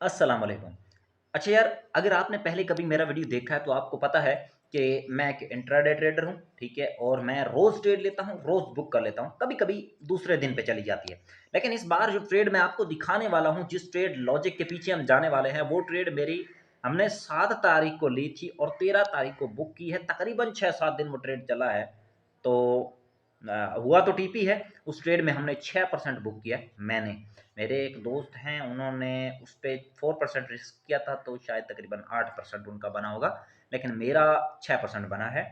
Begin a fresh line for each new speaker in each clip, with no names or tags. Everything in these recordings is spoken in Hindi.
अस्सलाम वालेकुम। अच्छा यार, अगर आपने पहले कभी मेरा वीडियो देखा है तो आपको पता है कि मैं एक इंट्राडे ट्रेडर हूँ, ठीक है? और मैं रोज़ ट्रेड लेता हूँ, रोज़ बुक कर लेता हूँ, कभी-कभी दूसरे दिन पे चली जाती है। लेकिन इस बार जो ट्रेड मैं आपको दिखाने वाला हूँ, जिस ट्रेड लॉजिक के पीछे हम जाने वाले हैं, वो ट्रेड मेरी हमने 7 तारीख को ली थी और 13 तारीख को बुक की है। तकरीबन 6-7 दिन वो ट्रेड चला है। तो हुआ तो टीपी है, उस ट्रेड में हमने 6% बुक किया है मैंने। मेरे एक दोस्त हैं, उन्होंने उस पे 4% रिस्क किया था, तो शायद तकरीबन 8% उनका बना होगा, लेकिन मेरा 6% बना है।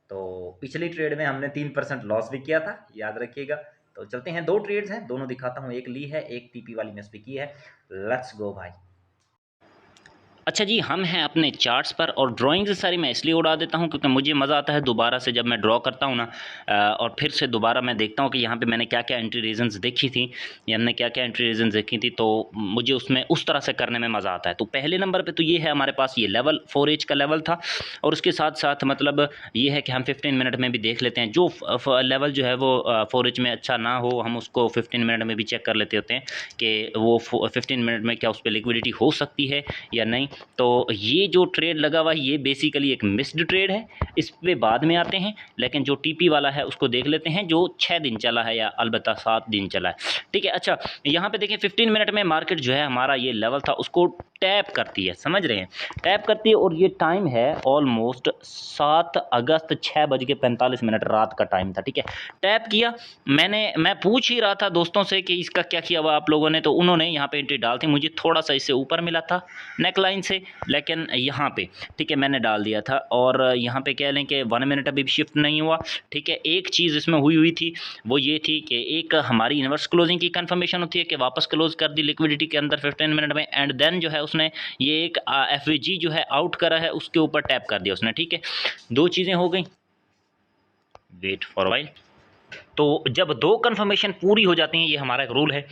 तो पिछली ट्रेड में हमने 3% लॉस भी किया था, याद रखिएगा। तो चलते हैं, 2 ट्रेड्स हैं, दोनों दिखाता हूँ, एक ली है, एक टीपी वाली मिस भी की है। लेट्स गो भाई।
अच्छा जी, हम हैं अपने चार्ट्स पर और ड्राइंग से सारी मैं इसलिए उड़ा देता हूँ क्योंकि मुझे मज़ा आता है दोबारा से जब मैं ड्रॉ करता हूँ ना, और फिर से दोबारा मैं देखता हूँ कि यहाँ पे मैंने क्या-क्या एंट्री रीजंस देखी थी या हमने क्या-क्या एंट्री रीजंस देखी थी, तो मुझे उसमें उस तरह से करने में मज़ा आता है। तो पहले नंबर पे तो ये है, हमारे पास ये लेवल 4 एज का लेवल था और उसके साथ-साथ मतलब ये है कि हम 15 मिनट में भी देख लेते हैं। जो लेवल जो है वो 4 एज में अच्छा ना हो, हम उसको 15 मिनट में भी चेक कर लेते होते हैं कि वो 15 मिनट में क्या उस पे लिक्विडिटी हो सकती है या नहीं। तो ये जो ट्रेड लगा हुआ है ये बेसिकली एक मिस्ड ट्रेड है, इस पे बाद में आते हैं। लेकिन जो टीपी वाला है उसको देख लेते हैं जो 6 दिन चला है या अलबत्ता 7 दिन चला है, ठीक है। अच्छा, यहाँ पे देखें 15 मिनट में मार्केट जो है हमारा ये लेवल था उसको टैप करती है, समझ रहे हैं, टैप करती है। और ये टाइम है ऑलमोस्ट 7 अगस्त 6:45 रात का टाइम था, ठीक है। टैप किया, मैं पूछ ही रहा था दोस्तों से कि इसका क्या किया हुआ आप लोगों ने, तो उन्होंने यहाँ पे एंट्री डाल थी, मुझे थोड़ा सा इससे ऊपर मिला था नेकलाइन से, लेकिन यहाँ पे ठीक है मैंने डाल दिया था। और यहाँ पे कह लें कि 1 मिनट अभी भी शिफ्ट नहीं हुआ, ठीक है। एक चीज़ इसमें हुई थी, वो ये थी कि एक हमारी इन्वर्स क्लोजिंग की कंफर्मेशन होती है कि वापस क्लोज कर दी लिक्विडिटी के अंदर 15 मिनट में, एंड देन जो है उसने ये एक एफ जो है आउट करा है उसके ऊपर टैप कर दिया उसने, ठीक है। दो चीज़ें हो गई, वेट फॉर वाइल। तो जब दो कंफर्मेशन पूरी हो जाती हैं, ये हमारा एक रूल है,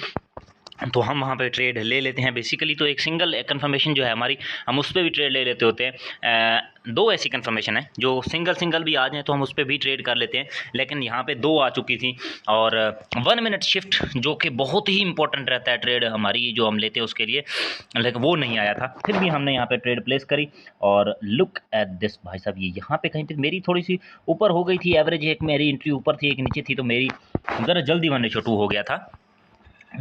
तो हम वहाँ पे ट्रेड ले लेते हैं। बेसिकली तो एक सिंगल कंफर्मेशन जो है हमारी, हम उस पर भी ट्रेड ले लेते होते हैं। दो ऐसी कंफर्मेशन है जो सिंगल सिंगल भी आ जाए तो हम उस पर भी ट्रेड कर लेते हैं, लेकिन यहाँ पे दो आ चुकी थी। और 1 मिनट शिफ्ट जो कि बहुत ही इंपॉर्टेंट रहता है ट्रेड हमारी जो हम लेते हैं उसके लिए, लेकिन वो नहीं आया था। फिर भी हमने यहाँ पे ट्रेड प्लेस करी और लुक एट दिस भाई साहब, ये यहाँ पे कहीं पे मेरी थोड़ी सी ऊपर हो गई थी एवरेज, एक मेरी एंट्री ऊपर थी एक नीचे थी, तो मेरी ज़रा जल्दी 1:2 हो गया था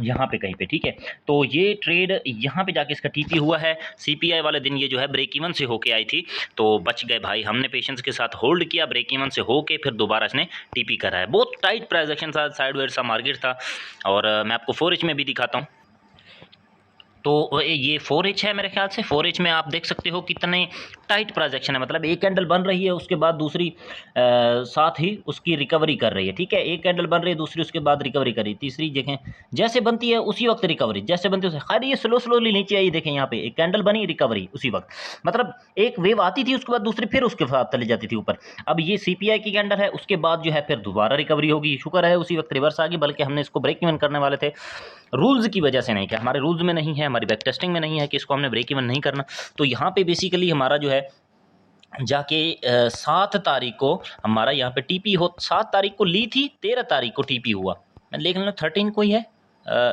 यहाँ पे कहीं पे, ठीक है। तो ये ट्रेड यहाँ पे जाके इसका टीपी हुआ है। सीपीआई वाले दिन ये जो है ब्रेक इवन से होके आई थी, तो बच गए भाई, हमने पेशेंस के साथ होल्ड किया, ब्रेक इवन से होके फिर दोबारा इसने टीपी करा है। बहुत टाइट प्राइस एक्शन था, साइडवेज सा मार्केट था। और मैं आपको 4H में भी दिखाता हूँ। तो ये 4H है मेरे ख्याल से, 4H में आप देख सकते हो कितने टाइट ट्रांजैक्शन है, मतलब एक कैंडल बन रही है उसके बाद दूसरी साथ ही उसकी रिकवरी कर रही है, ठीक है। एक कैंडल बन रही है दूसरी उसके बाद रिकवरी कर रही है, तीसरी देखें जैसे बनती है उसी वक्त रिकवरी, जैसे बनती है खैर ये स्लोली नीचे आई, देखें यहाँ पे एक कैंडल बनी रिकवरी उसी वक्त, मतलब एक वेव आती थी उसके बाद दूसरी फिर उसके साथ चली जाती थी ऊपर। अब ये सीपीआई की कैंडल है, उसके बाद जो है फिर दोबारा रिकवरी होगी, शुक्र है उसी वक्त रिवर्स आ गई, बल्कि हमने इसको ब्रेक इवन करने वाले थे, रूल्स की वजह से नहीं किया, हमारे रूल्स में नहीं है, हमारी बैक टेस्टिंग में नहीं है कि इसको हमने ब्रेक इवन नहीं करना। तो यहाँ पे बेसिकली हमारा जो है जाके 7 तारीख को हमारा यहाँ पे टीपी हो, 7 तारीख को ली थी, 13 तारीख को टीपी हुआ, मैं देख लेना 13 को ही है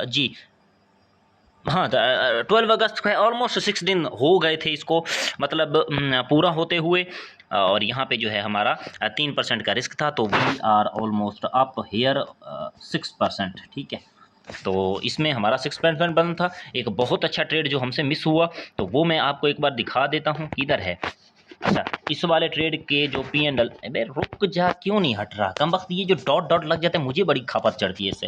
जी हाँ, 12 अगस्त को है। ऑलमोस्ट 6 दिन हो गए थे इसको, मतलब पूरा होते हुए। और यहाँ पे जो है हमारा 3% का रिस्क था, तो we are almost up here 6%, ठीक है। तो इसमें हमारा 6% बना था। एक बहुत अच्छा ट्रेड जो हमसे मिस हुआ, तो वो मैं आपको एक बार दिखा देता हूँ, किधर है। अच्छा, इस वाले ट्रेड के जो पी एंड एल, अबे रुक जा, क्यों नहीं हट रहा कम वक्त, ये जो डॉट डॉट लग जाते हैं मुझे बड़ी खपत चढ़ती है इससे।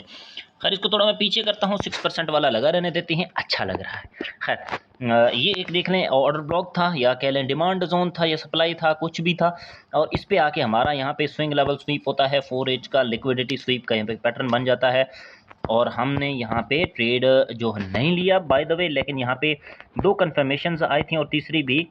खैर इसको थोड़ा मैं पीछे करता हूँ, 6% वाला लगा रहने देते हैं, अच्छा लग रहा है। खैर ये एक देख लें ऑर्डर ब्लॉक था या कह लें डिमांड जोन था या सप्लाई था, कुछ भी था। और इस पे आके हमारा यहाँ पे स्विंग लेवल स्वीप होता है, 4H का लिक्विडिटी स्वीप का यहाँ पे पैटर्न बन जाता है। और हमने यहाँ पे ट्रेड जो नहीं लिया बाय द वे, लेकिन यहाँ पे दो कन्फर्मेशंस आई थी और तीसरी भी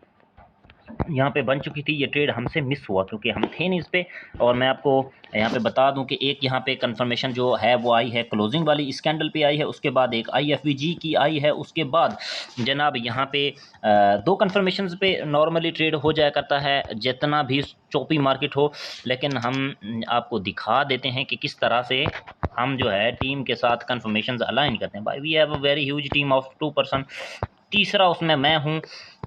यहाँ पे बन चुकी थी। ये ट्रेड हमसे मिस हुआ क्योंकि हम थे नहीं इस पे। और मैं आपको यहाँ पे बता दूं कि एक यहाँ पे कंफर्मेशन जो है वो आई है क्लोजिंग वाली, इस कैंडल पे आई है, उसके बाद एक IFVG की आई है, उसके बाद जनाब यहाँ पे दो कंफर्मेशंस पे नॉर्मली ट्रेड हो जाया करता है जितना भी चोपी मार्केट हो। लेकिन हम आपको दिखा देते हैं कि किस तरह से हम जो है टीम के साथ कंफर्मेशंस अलाइन करते हैं। भाई we have a very huge team of 2 person, तीसरा उसमें मैं हूँ।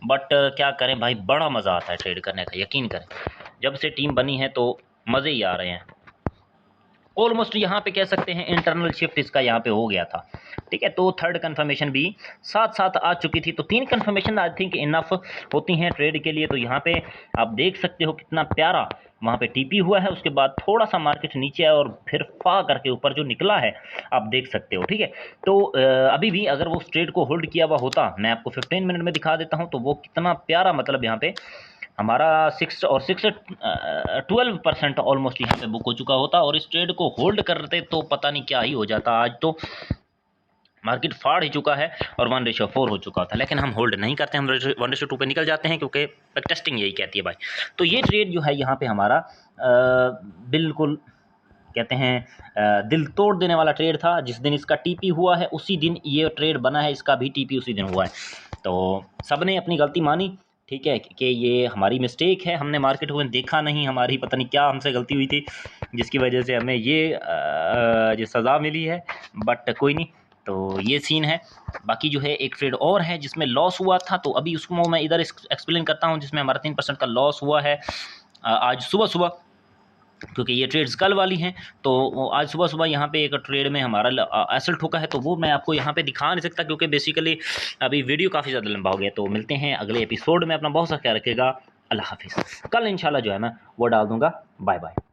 बट क्या करें भाई, बड़ा मज़ा आता है ट्रेड करने का, यकीन करें। जब से टीम बनी है तो मज़े ही आ रहे हैं। ऑलमोस्ट यहाँ पे कह सकते हैं इंटरनल शिफ्ट इसका यहाँ पे हो गया था, ठीक है। तो थर्ड कंफर्मेशन भी साथ साथ आ चुकी थी, तो 3 कंफर्मेशन आई थिंक इनफ होती हैं ट्रेड के लिए। तो यहाँ पे आप देख सकते हो कितना प्यारा वहाँ पे टीपी हुआ है, उसके बाद थोड़ा सा मार्केट नीचे है और फिर फा करके ऊपर जो निकला है आप देख सकते हो, ठीक है। तो अभी भी अगर वो उस ट्रेड को होल्ड किया हुआ होता, मैं आपको 15 मिनट में दिखा देता हूँ, तो वो कितना प्यारा, मतलब यहाँ पे हमारा 12% ऑलमोस्ट यहाँ पे बुक हो चुका होता, और इस ट्रेड को होल्ड करते तो पता नहीं क्या ही हो जाता। आज तो मार्केट फाड़ ही चुका है और 1:4 हो चुका था, लेकिन हम होल्ड नहीं करते, हम 1:2 पे निकल जाते हैं, क्योंकि टेस्टिंग यही कहती है भाई। तो ये ट्रेड जो है यहाँ पे हमारा बिल्कुल कहते हैं दिल तोड़ देने वाला ट्रेड था। जिस दिन इसका टीपी हुआ है उसी दिन ये ट्रेड बना है, इसका भी टीपी उसी दिन हुआ है। तो सब ने अपनी गलती मानी, ठीक है, कि ये हमारी मिस्टेक है, हमने मार्केट को देखा नहीं, हमारी पता नहीं क्या हमसे गलती हुई थी जिसकी वजह से हमें ये सज़ा मिली है। बट कोई नहीं, तो ये सीन है। बाकी जो है एक ट्रेड और है जिसमें लॉस हुआ था, तो अभी उसको मैं इधर एक्सप्लेन करता हूँ, जिसमें हमारा 3% का लॉस हुआ है आज सुबह, क्योंकि ये ट्रेड्स कल वाली हैं। तो आज सुबह यहाँ पे एक ट्रेड में हमारा एसल ठोका है, तो वो मैं आपको यहाँ पे दिखा नहीं सकता, क्योंकि बेसिकली अभी वीडियो काफ़ी ज़्यादा लंबा हो गया। तो मिलते हैं अगले एपिसोड में, अपना बहुत सा ख्याल रखिएगा, अल्लाह हाफिज़। कल इंशाल्लाह जो है मैं वो डाल दूँगा। Bye bye.